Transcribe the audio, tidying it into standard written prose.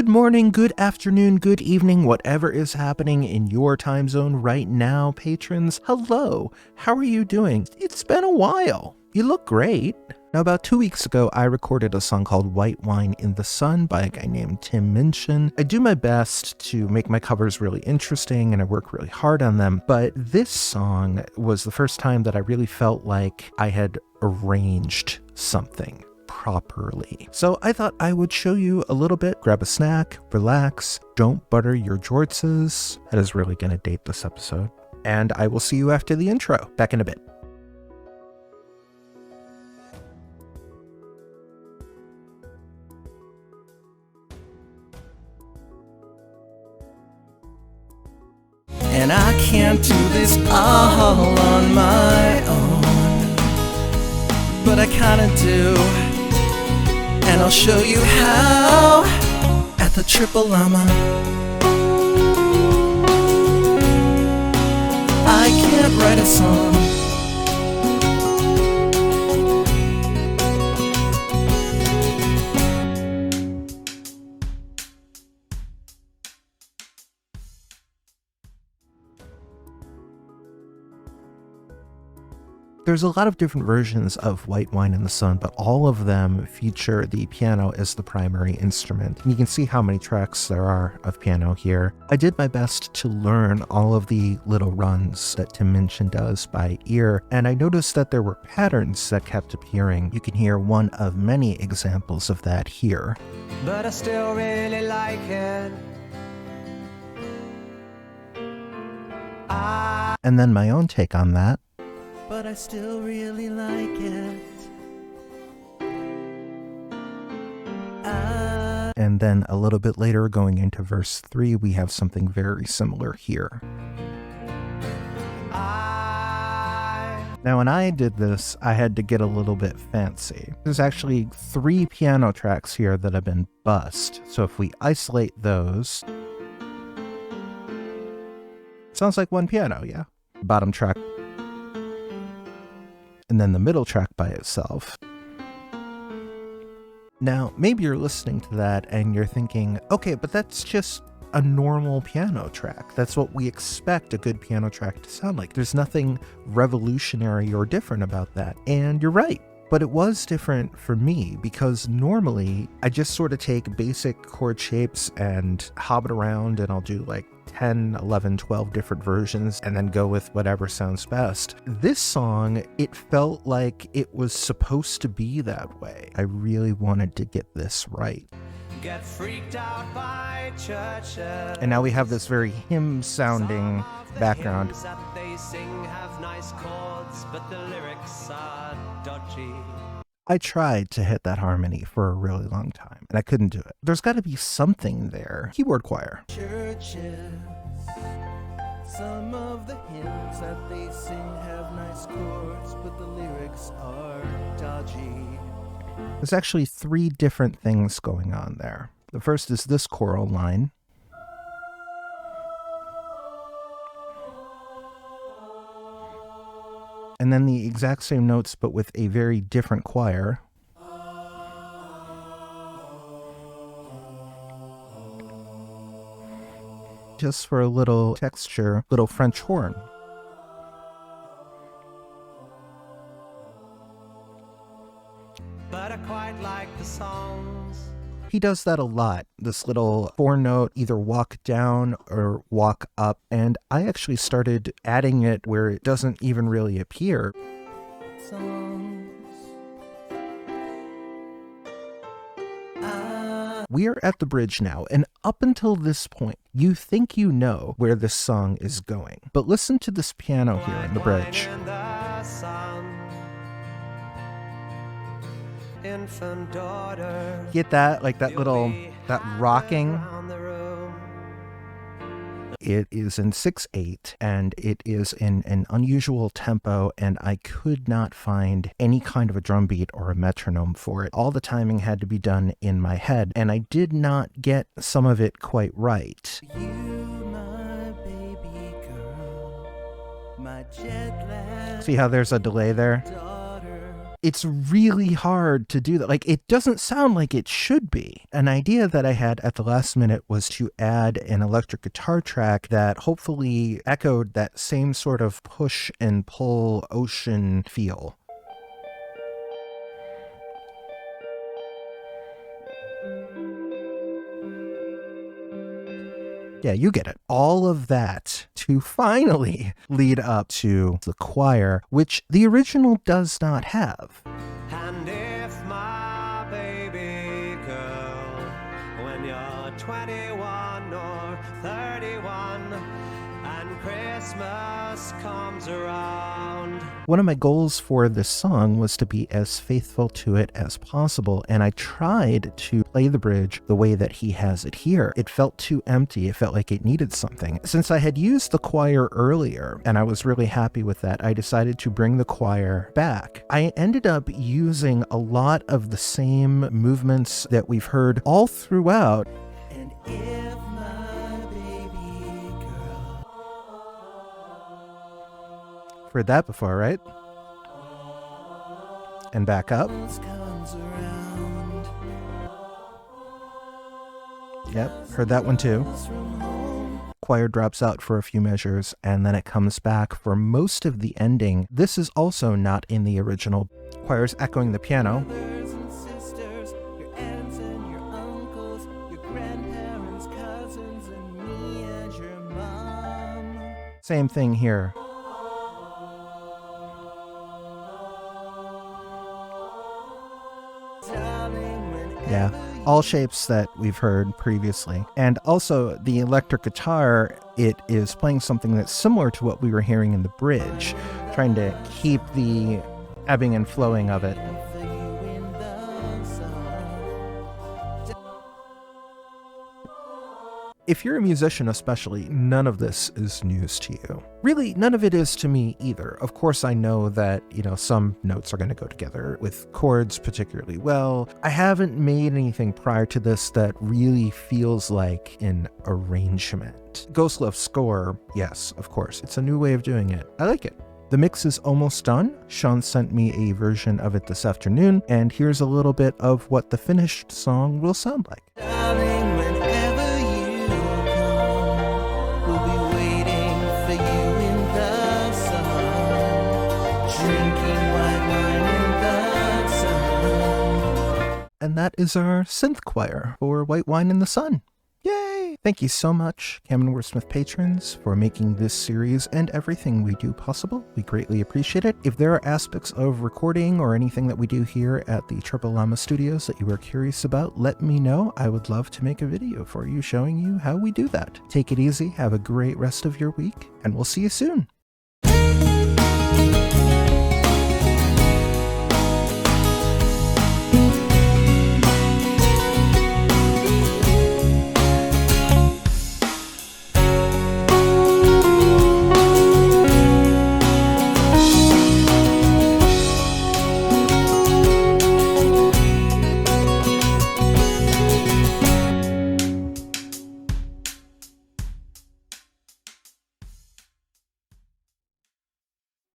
Good morning, good afternoon, good evening, whatever is happening in your time zone right now, patrons. Hello, how are you doing? It's been a while. You look great. Now, about 2 weeks ago, I recorded a song called White Wine in the Sun by a guy named Tim Minchin. I do my best to make my covers really interesting and I work really hard on them, but this song was the first time that I really felt like I had arranged something properly. So I thought I would show you a little bit, grab a snack, relax, don't butter your jortses. That is really going to date this episode. And I will see you after the intro. Back in a bit. And I can't do this all on my own, but I kinda do. And I'll show you how at the Triple Llama. I can't write a song. There's a lot of different versions of White Wine in the Sun, but all of them feature the piano as the primary instrument. You can see how many tracks there are of piano here. I did my best to learn all of the little runs that Tim Minchin does by ear, and I noticed that there were patterns that kept appearing. You can hear one of many examples of that here. But I still really like it. And then my own take on that. But I still really like it. And then a little bit later, going into verse 3, we have something very similar here. Now, when I did this, I had to get a little bit fancy. There's actually 3 piano tracks here that have been bussed. So if we isolate those, sounds like one piano, yeah? Bottom track. And then the middle track by itself. Now, maybe you're listening to that and you're thinking, okay, but that's just a normal piano track. That's what we expect a good piano track to sound like. There's nothing revolutionary or different about that. And you're right. But it was different for me because normally I just sort of take basic chord shapes and hop it around and I'll do like 10, 11, 12 different versions and then go with whatever sounds best. This song, it felt like it was supposed to be that way. I really wanted to get this right. Get freaked out by churches. And now we have this very hymn-sounding background. That they sing have nice chords, but the lyrics are dodgy. I tried to hit that harmony for a really long time, and I couldn't do it. There's got to be something there. Keyboard choir. Churches, some of the hymns that they sing have nice chords, but the lyrics are dodgy. There's actually 3 different things going on there. The first is this choral line. And then the exact same notes, but with a very different choir. Just for a little texture, little French horn. But I quite like the songs. He does that a lot, this little 4-note, either walk down or walk up, and I actually started adding it where it doesn't even really appear. We're at the bridge now, and up until this point, you think you know where this song is going. But listen to this piano here in the bridge. Infant daughter. Get that? Like that little, that rocking. It is in 6/8 and it is in an unusual tempo, and I could not find any kind of a drum beat or a metronome for it. All the timing had to be done in my head, and I did not get some of it quite right. You, my baby girl, my jet lag. See how there's a delay there? It's really hard to do that. Like, it doesn't sound like it should be. An idea that I had at the last minute was to add an electric guitar track that hopefully echoed that same sort of push and pull ocean feel. Yeah, you get it. All of that to finally lead up to the choir, which the original does not have. And if my baby girl, when you're 21 or 31 and Christmas comes around. One of my goals for this song was to be as faithful to it as possible, and I tried to play the bridge the way that he has it here. It felt too empty. It felt like it needed something. Since I had used the choir earlier, and I was really happy with that, I decided to bring the choir back. I ended up using a lot of the same movements that we've heard all throughout. And if my baby girl. Heard that before, right? And back up. Yep, heard that one too. Choir drops out for a few measures, and then it comes back for most of the ending. This is also not in the original. Choir's echoing the piano. Same thing here. Yeah, all shapes that we've heard previously. And also the electric guitar, it is playing something that's similar to what we were hearing in the bridge, trying to keep the ebbing and flowing of it. If you're a musician especially, none of this is news to you. Really, none of it is to me either. Of course, I know that, some notes are going to go together with chords particularly well. I haven't made anything prior to this that really feels like an arrangement. Ghost Love score, yes, of course. It's a new way of doing it. I like it. The mix is almost done. Sean sent me a version of it this afternoon, and here's a little bit of what the finished song will sound like. Darling, whenever you come, we'll be waiting for you in the sun, drinking white wine in the sun. And that is our synth choir for White Wine in the Sun. Yay! Thank you so much, CamannWordsmith patrons, for making this series and everything we do possible. We greatly appreciate it. If there are aspects of recording or anything that we do here at the Triple Llama Studios that you are curious about, let me know. I would love to make a video for you showing you how we do that. Take it easy, have a great rest of your week, and we'll see you soon.